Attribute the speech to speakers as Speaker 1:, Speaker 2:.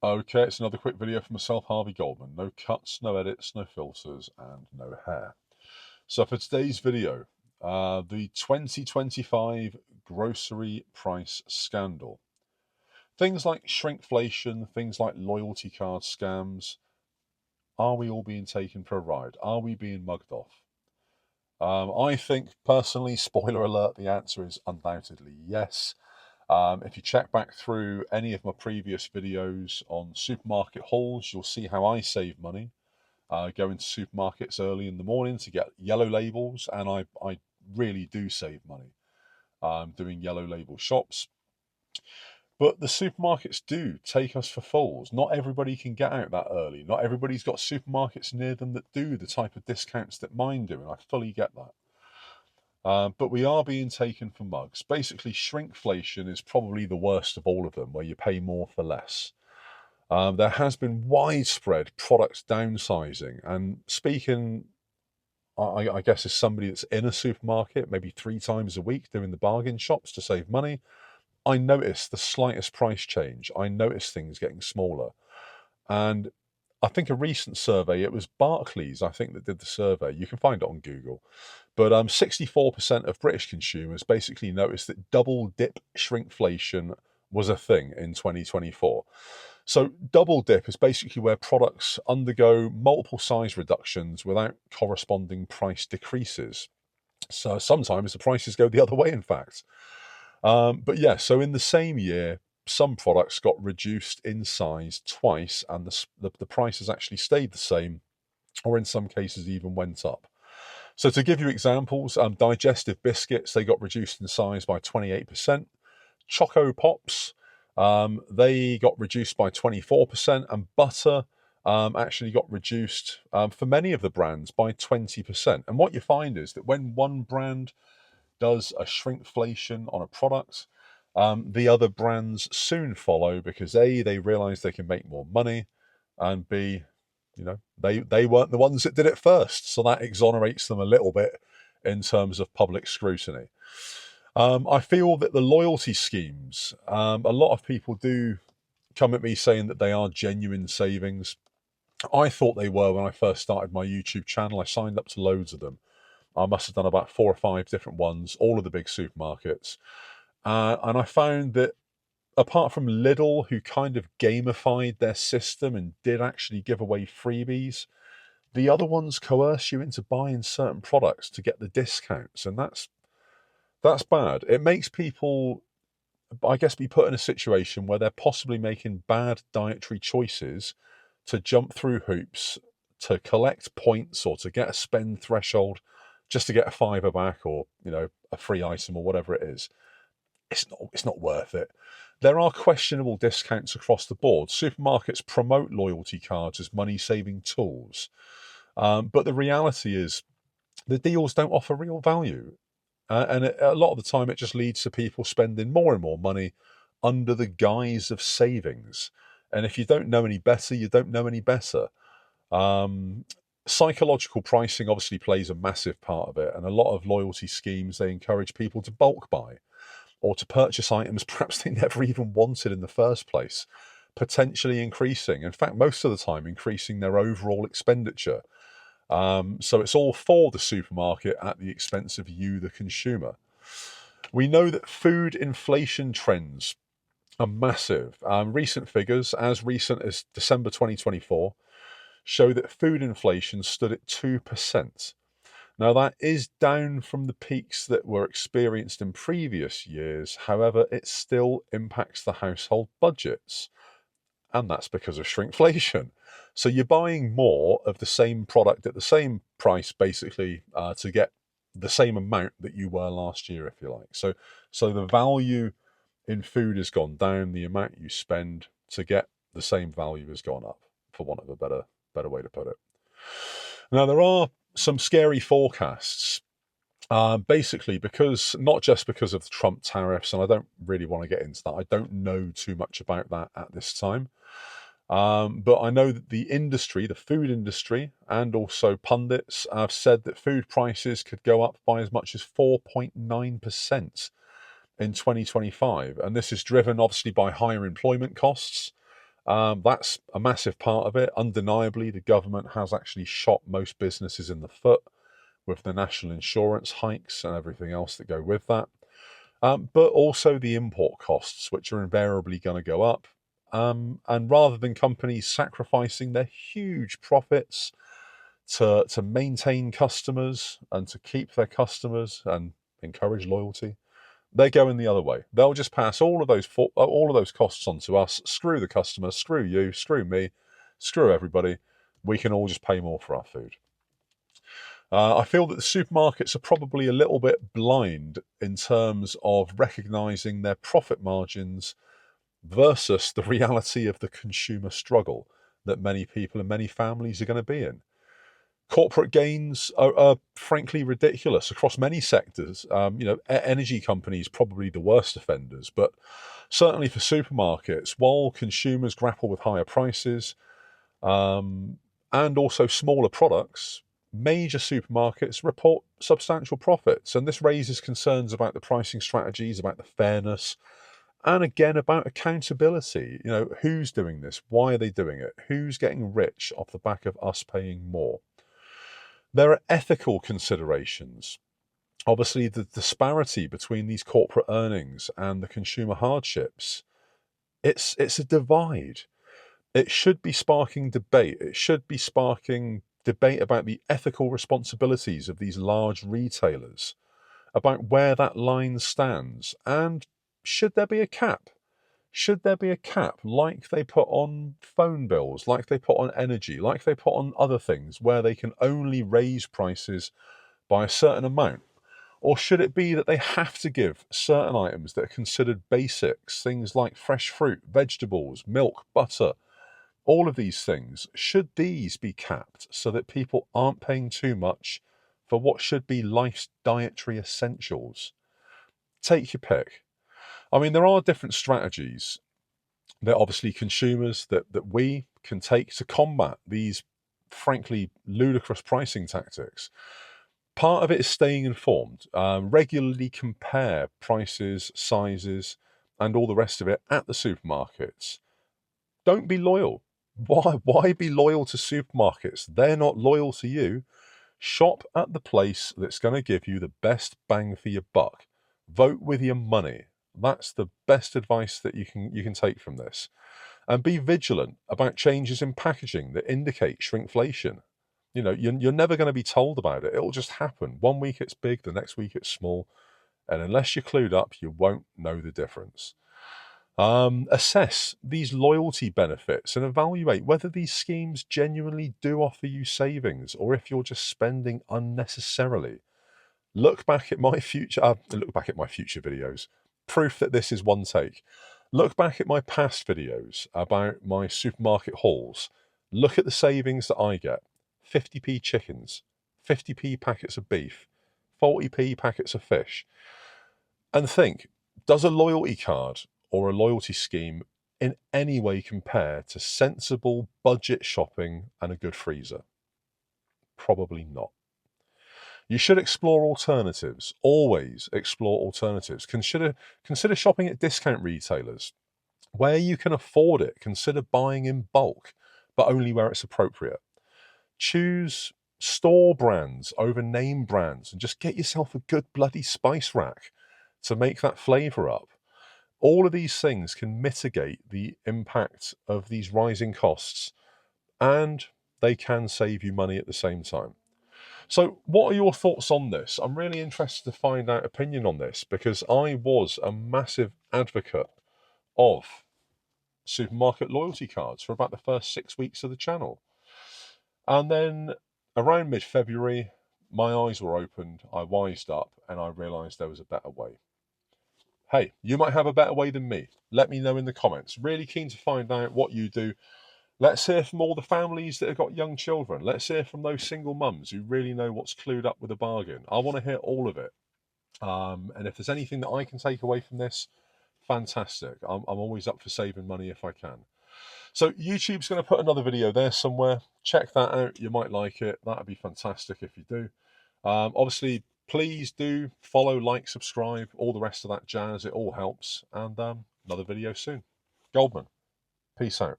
Speaker 1: Okay, it's another quick video for myself, Harvey Goldman. No cuts, no edits, no filters, and no hair. So for today's video, the 2025 grocery price scandal. Things like shrinkflation, things like loyalty card scams. Are we all being taken for a ride? Are we being mugged off? I think personally, spoiler alert, the answer is undoubtedly yes. If you check back through any of my previous videos on supermarket hauls, you'll see how I save money. Go into supermarkets early in the morning to get yellow labels, and I really do save money doing yellow label shops. But the supermarkets do take us for fools. Not everybody can get out that early. Not everybody's got supermarkets near them that do the type of discounts that mine do, and I fully get that. But we are being taken for mugs. Basically, shrinkflation is probably the worst of all of them, where you pay more for less. There has been widespread product downsizing, and speaking, I guess, as somebody that's in a supermarket maybe 3 times a week doing the bargain shops to save money, I notice the slightest price change. I notice things getting smaller. And I think a recent survey, it was Barclays, I think, that did the survey. You can find it on Google. But 64% of British consumers basically noticed that double dip shrinkflation was a thing in 2024. So double dip is basically where products undergo multiple size reductions without corresponding price decreases. So sometimes the prices go the other way, in fact. But yeah, so in the same year, some products got reduced in size twice, and the price has actually stayed the same, or in some cases even went up. So to give you examples, digestive biscuits, they got reduced in size by 28%. Choco Pops, they got reduced by 24%, and butter actually got reduced for many of the brands by 20%. And what you find is that when one brand does a shrinkflation on a product, the other brands soon follow because A, they realize they can make more money, and B, they weren't the ones that did it first, so that exonerates them a little bit in terms of public scrutiny. I feel that the loyalty schemes, a lot of people do come at me saying that they are genuine savings. I thought they were when I first started my YouTube channel. I signed up to loads of them. I must have done about 4 or 5 different ones, all of the big supermarkets. And I found that apart from Lidl, who kind of gamified their system and did actually give away freebies, the other ones coerce you into buying certain products to get the discounts, and that's bad. It makes people, I guess, be put in a situation where they're possibly making bad dietary choices to jump through hoops to collect points or to get a spend threshold just to get a fiver back, or a free item or whatever it is. It's not worth it. There are questionable discounts across the board. Supermarkets promote loyalty cards as money saving tools, but the reality is the deals don't offer real value. A lot of the time, it just leads to people spending more and more money under the guise of savings. And if you don't know any better, you don't know any better. Um, Psychological pricing obviously plays a massive part of it. And a lot of loyalty schemes, they encourage people to bulk buy or to purchase items perhaps they never even wanted in the first place, potentially increasing, in fact, most of the time, increasing their overall expenditure. So it's all for the supermarket at the expense of you, the consumer. We know that food inflation trends are massive. Recent figures, as recent as December 2024, show that food inflation stood at 2%. Now, that is down from the peaks that were experienced in previous years. However, it still impacts the household budgets, and that's because of shrinkflation. So you're buying more of the same product at the same price, basically, to get the same amount that you were last year, if you like. So the value in food has gone down. The amount you spend to get the same value has gone up, for want of a better way to put it. Now, there are some scary forecasts. Basically, because not just because of the Trump tariffs, and I don't really want to get into that. I don't know too much about that at this time. But I know that the industry, the food industry, and also pundits have said that food prices could go up by as much as 4.9% in 2025. And this is driven obviously by higher employment costs, That's a massive part of it. Undeniably, the government has actually shot most businesses in the foot with the national insurance hikes and everything else that go with that. But also the import costs, which are invariably going to go up. And rather than companies sacrificing their huge profits to maintain customers and to keep their customers and encourage loyalty, they're going the other way. They'll just pass all of those costs on to us. Screw the customer, screw you, screw me, screw everybody. We can all just pay more for our food. I feel that the supermarkets are probably a little bit blind in terms of recognizing their profit margins versus the reality of the consumer struggle that many people and many families are going to be in. Corporate gains are frankly ridiculous across many sectors. Energy companies probably the worst offenders, but certainly for supermarkets, while consumers grapple with higher prices and also smaller products, major supermarkets report substantial profits. And this raises concerns about the pricing strategies, about the fairness, and again about accountability. Who's doing this? Why are they doing it? Who's getting rich off the back of us paying more? There are ethical considerations. Obviously, the disparity between these corporate earnings and the consumer hardships, it's a divide. It should be sparking debate. It should be sparking debate about the ethical responsibilities of these large retailers, about where that line stands, and should there be a cap? Should there be a cap like they put on phone bills, like they put on energy, like they put on other things, where they can only raise prices by a certain amount? Or should it be that they have to give certain items that are considered basics, things like fresh fruit, vegetables, milk, butter, all of these things, should these be capped so that people aren't paying too much for what should be life's dietary essentials? Take your pick. I mean, there are different strategies that obviously consumers that we can take to combat these frankly ludicrous pricing tactics. Part of it is staying informed. Regularly compare prices, sizes, and all the rest of it at the supermarkets. Don't be loyal. Why be loyal to supermarkets? They're not loyal to you. Shop at the place that's going to give you the best bang for your buck. Vote with your money. That's the best advice that you can take from this. And be vigilant about changes in packaging that indicate shrinkflation. You're never going to be told about it. It'll just happen. One week it's big, the next week it's small. And unless you're clued up, you won't know the difference. Assess these loyalty benefits and evaluate whether these schemes genuinely do offer you savings or if you're just spending unnecessarily. Look back at my future videos. Proof that this is one take. Look back at my past videos about my supermarket hauls. Look at the savings that I get. 50p chickens, 50p packets of beef, 40p packets of fish. And think, does a loyalty card or a loyalty scheme in any way compare to sensible budget shopping and a good freezer? Probably not. You should explore alternatives. Always explore alternatives. Consider shopping at discount retailers. Where you can afford it, consider buying in bulk, but only where it's appropriate. Choose store brands over name brands and just get yourself a good bloody spice rack to make that flavour up. All of these things can mitigate the impact of these rising costs, and they can save you money at the same time. So what are your thoughts on this? I'm really interested to find out opinion on this because I was a massive advocate of supermarket loyalty cards for about the first 6 weeks of the channel. And then around mid-February, my eyes were opened, I wised up, and I realised there was a better way. Hey, you might have a better way than me. Let me know in the comments. Really keen to find out what you do. Let's hear from all the families that have got young children. Let's hear from those single mums who really know what's clued up with a bargain. I want to hear all of it. And if there's anything that I can take away from this, fantastic. I'm always up for saving money if I can. So YouTube's going to put another video there somewhere. Check that out. You might like it. That'd be fantastic if you do. Obviously, please do follow, like, subscribe, all the rest of that jazz. It all helps. And another video soon. Goldman, peace out.